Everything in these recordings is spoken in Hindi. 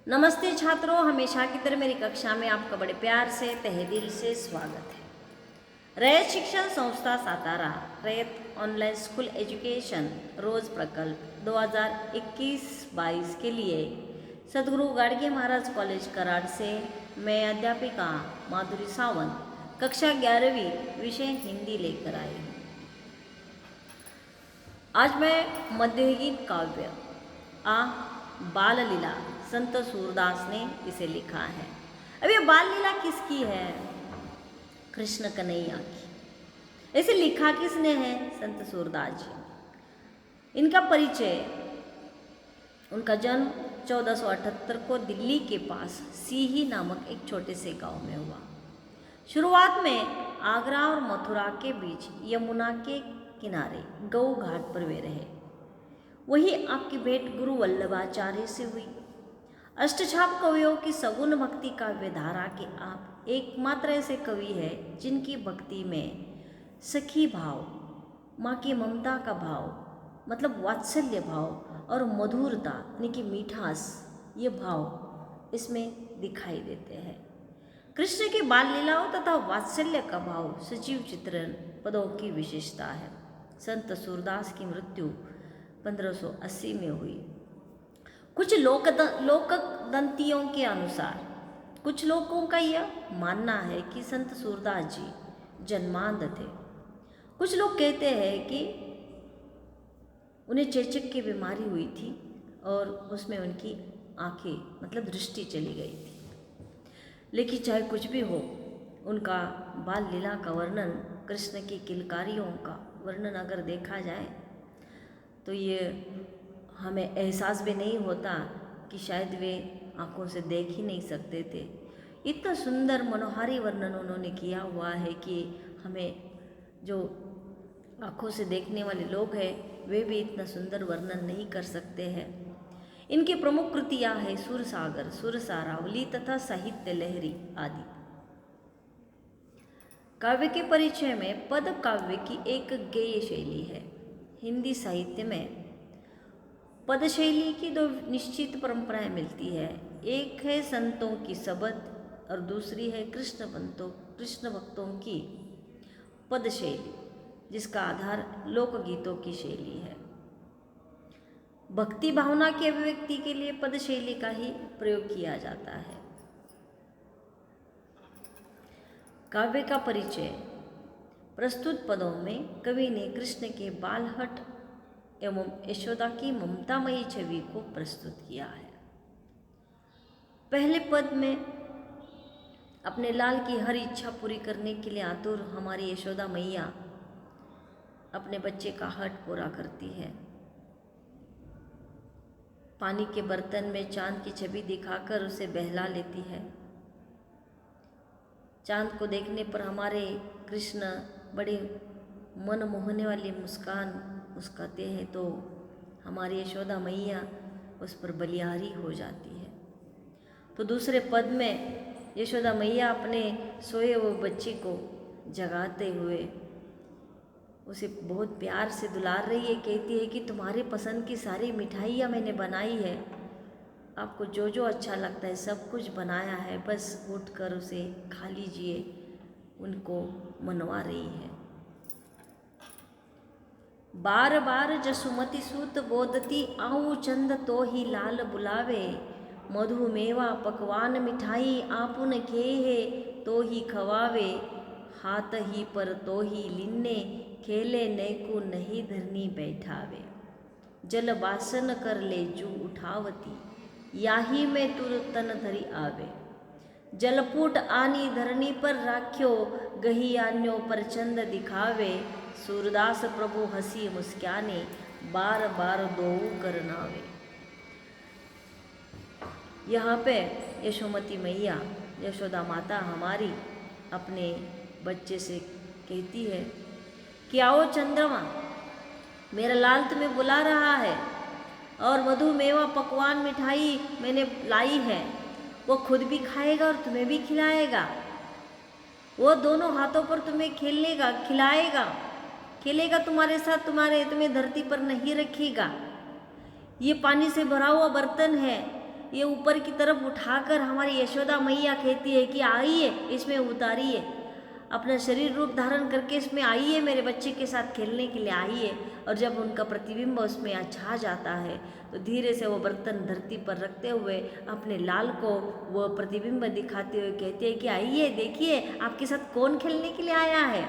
नमस्ते छात्रों, हमेशा की तरह मेरी कक्षा में आपका बड़े प्यार से तहे दिल से स्वागत है। रयत शिक्षण संस्था Satara Rayat online school education रोज प्रकल्प 2021-22 के लिए सदगुरु गाडगे महाराज कॉलेज कराड़ से मैं अध्यापिका माधुरी सावंत कक्षा 11वीं विषय हिंदी लेकर आई हूँ। आज मैं मध्ययुगीन काव्य बाल लीला संत सूरदास ने इसे लिखा है। अब ये बाल लीला किसकी है? कृष्ण कन्हैया की। इसे लिखा किसने है? संत सूरदास जी। इनका परिचय, उनका जन्म 1478 को दिल्ली के पास सीही नामक एक छोटे से गांव में हुआ। शुरुआत में आगरा और मथुरा के बीच यमुना के किनारे गौ घाट पर वे रहे। वही आपकी भेंट गुरु वल्लभाचार्य से हुई। अष्टछाप कवियों की सगुण भक्ति काव्य धारा के आप एकमात्र ऐसे कवि हैं जिनकी भक्ति में सखी भाव, माँ की ममता का भाव, मतलब वात्सल्य भाव और मधुरता यानी कि मिठास, ये भाव इसमें दिखाई देते हैं। कृष्ण की बाल लीलाओं तथा वात्सल्य का भाव सजीव चित्रण पदों की विशेषता है। संत सूरदास की मृत्यु 1580 में हुई। कुछ लोकदंतियों के अनुसार कुछ लोगों का यह मानना है कि संत सूरदास जी जन्मांध थे। कुछ लोग कहते हैं कि उन्हें चेचक की बीमारी हुई थी और उसमें उनकी आंखें मतलब दृष्टि चली गई थी। लेकिन चाहे कुछ भी हो, उनका बाल लीला का वर्णन, कृष्ण की किलकारियों का वर्णन अगर देखा जाए तो ये हमें एहसास भी नहीं होता कि शायद वे आँखों से देख ही नहीं सकते थे। इतना सुंदर मनोहारी वर्णन उन्होंने किया हुआ है कि हमें जो आँखों से देखने वाले लोग हैं वे भी इतना सुंदर वर्णन नहीं कर सकते हैं। इनकी प्रमुख कृतियाँ हैं सुरसागर, सुरसारावली तथा साहित्य लहरी आदि। काव्य के परिचय में पद काव्य की एक गेय शैली है। हिंदी साहित्य में पद शैली की दो निश्चित परंपराएं मिलती है। एक है संतों की सबद और दूसरी है कृष्ण भक्तों की पद शैली, जिसका आधार लोकगीतों की शैली है। भक्ति भावना की अभिव्यक्ति के लिए पद शैली का ही प्रयोग किया जाता है। काव्य का परिचय। प्रस्तुत पदों में कवि ने कृष्ण के बालहट एवं यशोदा की ममतामयी छवि को प्रस्तुत किया है। पहले पद में अपने लाल की हर इच्छा पूरी करने के लिए आतुर हमारी यशोदा मैया अपने बच्चे का हट पूरा करती है। पानी के बर्तन में चांद की छवि दिखाकर उसे बहला लेती है। चांद को देखने पर हमारे कृष्ण बड़े मन मोहने वाली मुस्कान मुस्काते हैं तो हमारी यशोदा मैया उस पर बलिहारी हो जाती है। तो दूसरे पद में यशोदा मैया अपने सोए हुए बच्चे को जगाते हुए उसे बहुत प्यार से दुलार रही है। कहती है कि तुम्हारे पसंद की सारी मिठाइयाँ मैंने बनाई है, आपको जो जो अच्छा लगता है सब कुछ बनाया है, बस उठकर उसे खा लीजिए, उनको मनवा रही है। बार बार जसुमति सूत बोदती आऊ चंद तो ही लाल बुलावे, मधु मेवा पकवान मिठाई आपुन खेहे तो ही खवावे, हाथ ही पर तो ही लिन्ने खेले नैकु नहीं धरनी बैठावे, जल बासन कर ले जू उठावती याही में तुर तन धरी आवे, जलपूट आनी धरनी पर राख्यो गही आन्यो पर चंद दिखावे, सूरदास प्रभु हंसी मुस्काने बार बार दोऊ करनावे। यहाँ पे यशोमती मैया, यशोदा माता हमारी अपने बच्चे से कहती है कि आओ चंद्रमा, मेरा लाल तुम्हें बुला रहा है और मधु मेवा पकवान मिठाई मैंने लाई है, वो खुद भी खाएगा और तुम्हें भी खिलाएगा। वो दोनों हाथों पर तुम्हें खेलेगा तुम्हारे साथ, तुम्हें धरती पर नहीं रखेगा। ये पानी से भरा हुआ बर्तन है, ये ऊपर की तरफ उठाकर हमारी यशोदा मैया कहती है कि आइए इसमें उतारिए, अपना शरीर रूप धारण करके इसमें आइए, मेरे बच्चे के साथ खेलने के लिए आइए। और जब उनका प्रतिबिंब उसमें छा जाता है तो धीरे से वो बर्तन धरती पर रखते हुए अपने लाल को वो प्रतिबिंब दिखाते हुए कहते हैं कि आइए देखिए आपके साथ कौन खेलने के लिए आया है।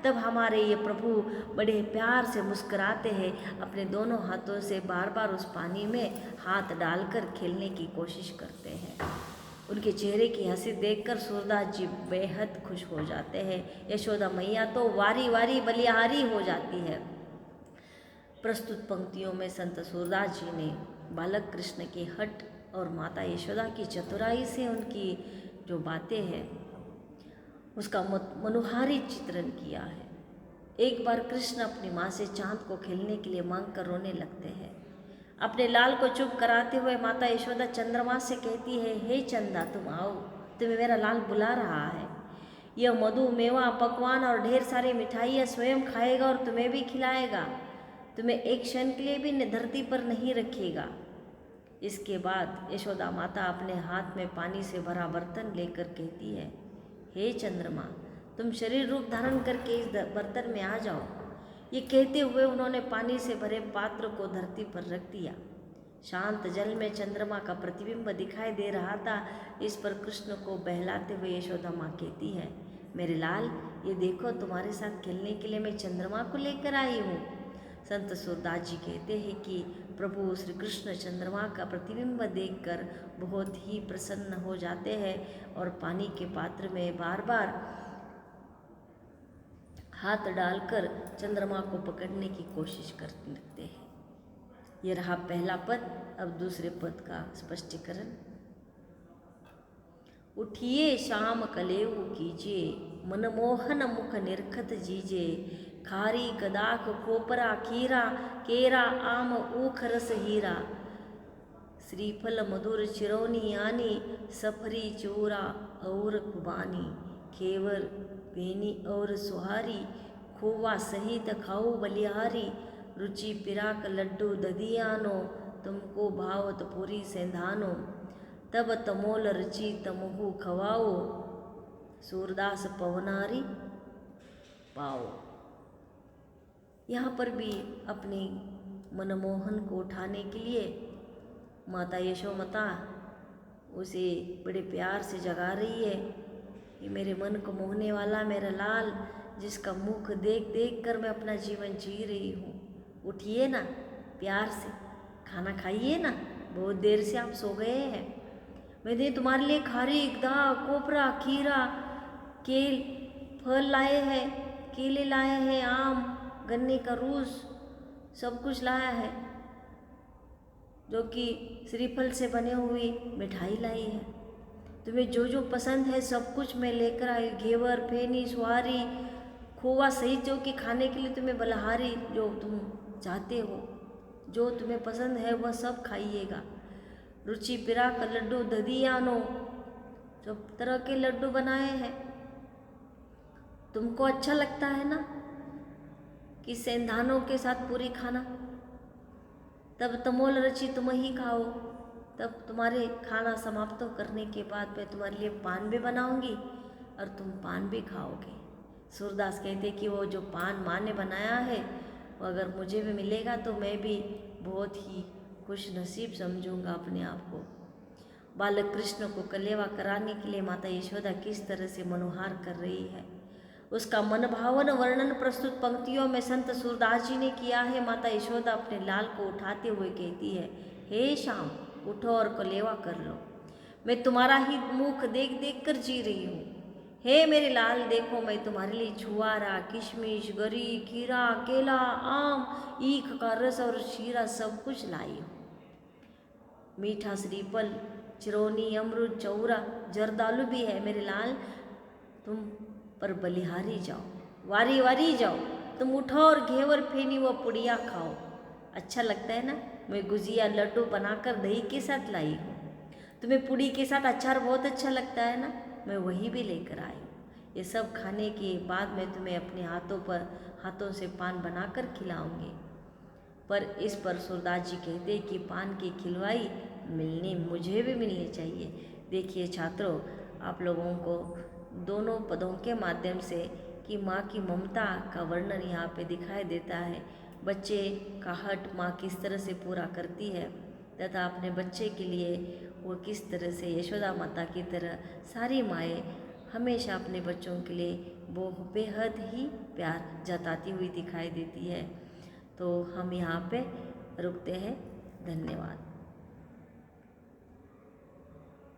तब हमारे ये प्रभु बड़े प्यार से मुस्कुराते हैं, अपने दोनों हाथों से बार बार उस पानी में हाथ डालकर खेलने की कोशिश करते हैं। उनके चेहरे की हंसी देखकर सूरदास जी बेहद खुश हो जाते हैं। यशोदा मैया तो वारी वारी बलिहारी हो जाती है। प्रस्तुत पंक्तियों में संत सूरदास जी ने बालक कृष्ण के हठ और माता यशोदा की चतुराई से उनकी जो बातें हैं उसका मनोहारी चित्रण किया है। एक बार कृष्ण अपनी माँ से चांद को खेलने के लिए मांग कर रोने लगते हैं। अपने लाल को चुप कराते हुए माता यशोदा चंद्रमा से कहती है, हे चंदा तुम आओ, तुम्हें मेरा लाल बुला रहा है। यह मधु मेवा पकवान और ढेर सारी मिठाइयाँ स्वयं खाएगा और तुम्हें भी खिलाएगा, तुम्हें एक क्षण के लिए भी धरती पर नहीं रखेगा। इसके बाद यशोदा माता अपने हाथ में पानी से भरा बर्तन लेकर कहती है, हे चंद्रमा तुम शरीर रूप धारण करके इस बर्तन में आ जाओ। ये कहते हुए उन्होंने पानी से भरे पात्र को धरती पर रख दिया। शांत जल में चंद्रमा का प्रतिबिंब दिखाई दे रहा था। इस पर कृष्ण को बहलाते हुए यशोदा माँ कहती है, मेरे लाल ये देखो तुम्हारे साथ खेलने के लिए मैं चंद्रमा को लेकर आई हूँ। संत सूरदास जी कहते हैं कि प्रभु श्री कृष्ण चंद्रमा का प्रतिबिंब देखकर बहुत ही प्रसन्न हो जाते हैं और पानी के पात्र में बार बार हाथ डालकर चंद्रमा को पकड़ने की कोशिश करने लगते हैं। यह रहा पहला पद। अब दूसरे पद का स्पष्टीकरण। उठिए शाम कलेऊ कीजिए, मनमोहन मुख निरखत जीजे, खारी कदाख खोपरा खीरा, केरा आम ऊख रस हीरा, श्रीफल मधुर चिरौनी आनी, सफरी चूरा और कुबानी, खेवर भेनी और सुहारी, खोवा सहित खाऊ बलिहारी, रुचि पिराक लड्डू दधियानो, तुमको भावत पूरी सेंधानो, तब तमोल रची तमहु खवाओ, सूरदास पवनारी पाओ। यहाँ पर भी अपने मनमोहन को उठाने के लिए माता यशोमता उसे बड़े प्यार से जगा रही है। ये मेरे मन को मोहने वाला मेरा लाल, जिसका मुख देख देख कर मैं अपना जीवन जी रही हूँ, उठिए ना, प्यार से खाना खाइए ना, बहुत देर से आप सो गए हैं। मैंने तुम्हारे लिए खारी दाग कोपरा खीरा केल फल लाए हैं, केले लाए हैं, आम गन्ने का रूस सब कुछ लाया है, जो कि श्रीफल से बने हुई मिठाई लाई है। तुम्हें जो जो पसंद है सब कुछ मैं लेकर आई, घेवर फेनी सुहारी खोवा सहित जो कि खाने के लिए तुम्हें बलहारी जो तुम चाहते हो, जो तुम्हें पसंद है वह सब खाइएगा। रुचि पिरा का लड्डू दधियानो, सब तरह के लड्डू बनाए हैं। तुमको अच्छा लगता है ना कि सेंधानों के साथ पूरी खाना, तब तमोल रची तुम ही खाओ। तब तुम्हारे खाना समाप्त करने के बाद मैं तुम्हारे लिए पान भी बनाऊंगी और तुम पान भी खाओगे। सूरदास कहते कि वो जो पान माँ ने बनाया है वो अगर मुझे भी मिलेगा तो मैं भी बहुत ही खुश नसीब समझूंगा अपने आप को। बालक कृष्ण को कलेवा कराने के लिए माता यशोदा किस तरह से मनोहार कर रही है, उसका मन भावन वर्णन प्रस्तुत पंक्तियों में संत सूरदास जी ने किया है। माता यशोदा अपने लाल को उठाते हुए कहती है, हे श्याम उठो और कलेवा कर लो, मैं तुम्हारा ही मुख देख देख कर जी रही हूँ। हे मेरे लाल देखो, मैं तुम्हारे लिए छुआरा किशमिश गरी खीरा केला आम ईख का रस और शीरा सब कुछ लाई हूँ। मीठा श्रीफल चिरौनी अमरूद चौरा जरदालू भी है। मेरे लाल तुम पर बलिहारी जाओ, वारी वारी जाओ, तुम उठो और घेवर फेनी व पुड़िया खाओ। अच्छा लगता है ना, मैं गुजिया लड्डू बनाकर दही के साथ लाई हूँ। तुम्हें पुड़ी के साथ अचार बहुत अच्छा लगता है ना, मैं वही भी लेकर आई हूँ। ये सब खाने के बाद मैं तुम्हें अपने हाथों से पान बनाकर खिलाऊंगी। पर इस पर सूरदास जी कहते कि पान की खिलवाई मुझे भी मिलनी चाहिए। देखिए छात्रों, आप लोगों को दोनों पदों के माध्यम से कि माँ की ममता का वर्णन यहाँ पे दिखाई देता है। बच्चे का हट माँ किस तरह से पूरा करती है तथा अपने बच्चे के लिए वो किस तरह से यशोदा माता की तरह सारी माएँ हमेशा अपने बच्चों के लिए वो बेहद ही प्यार जताती हुई दिखाई देती है। तो हम यहाँ पे रुकते हैं। धन्यवाद।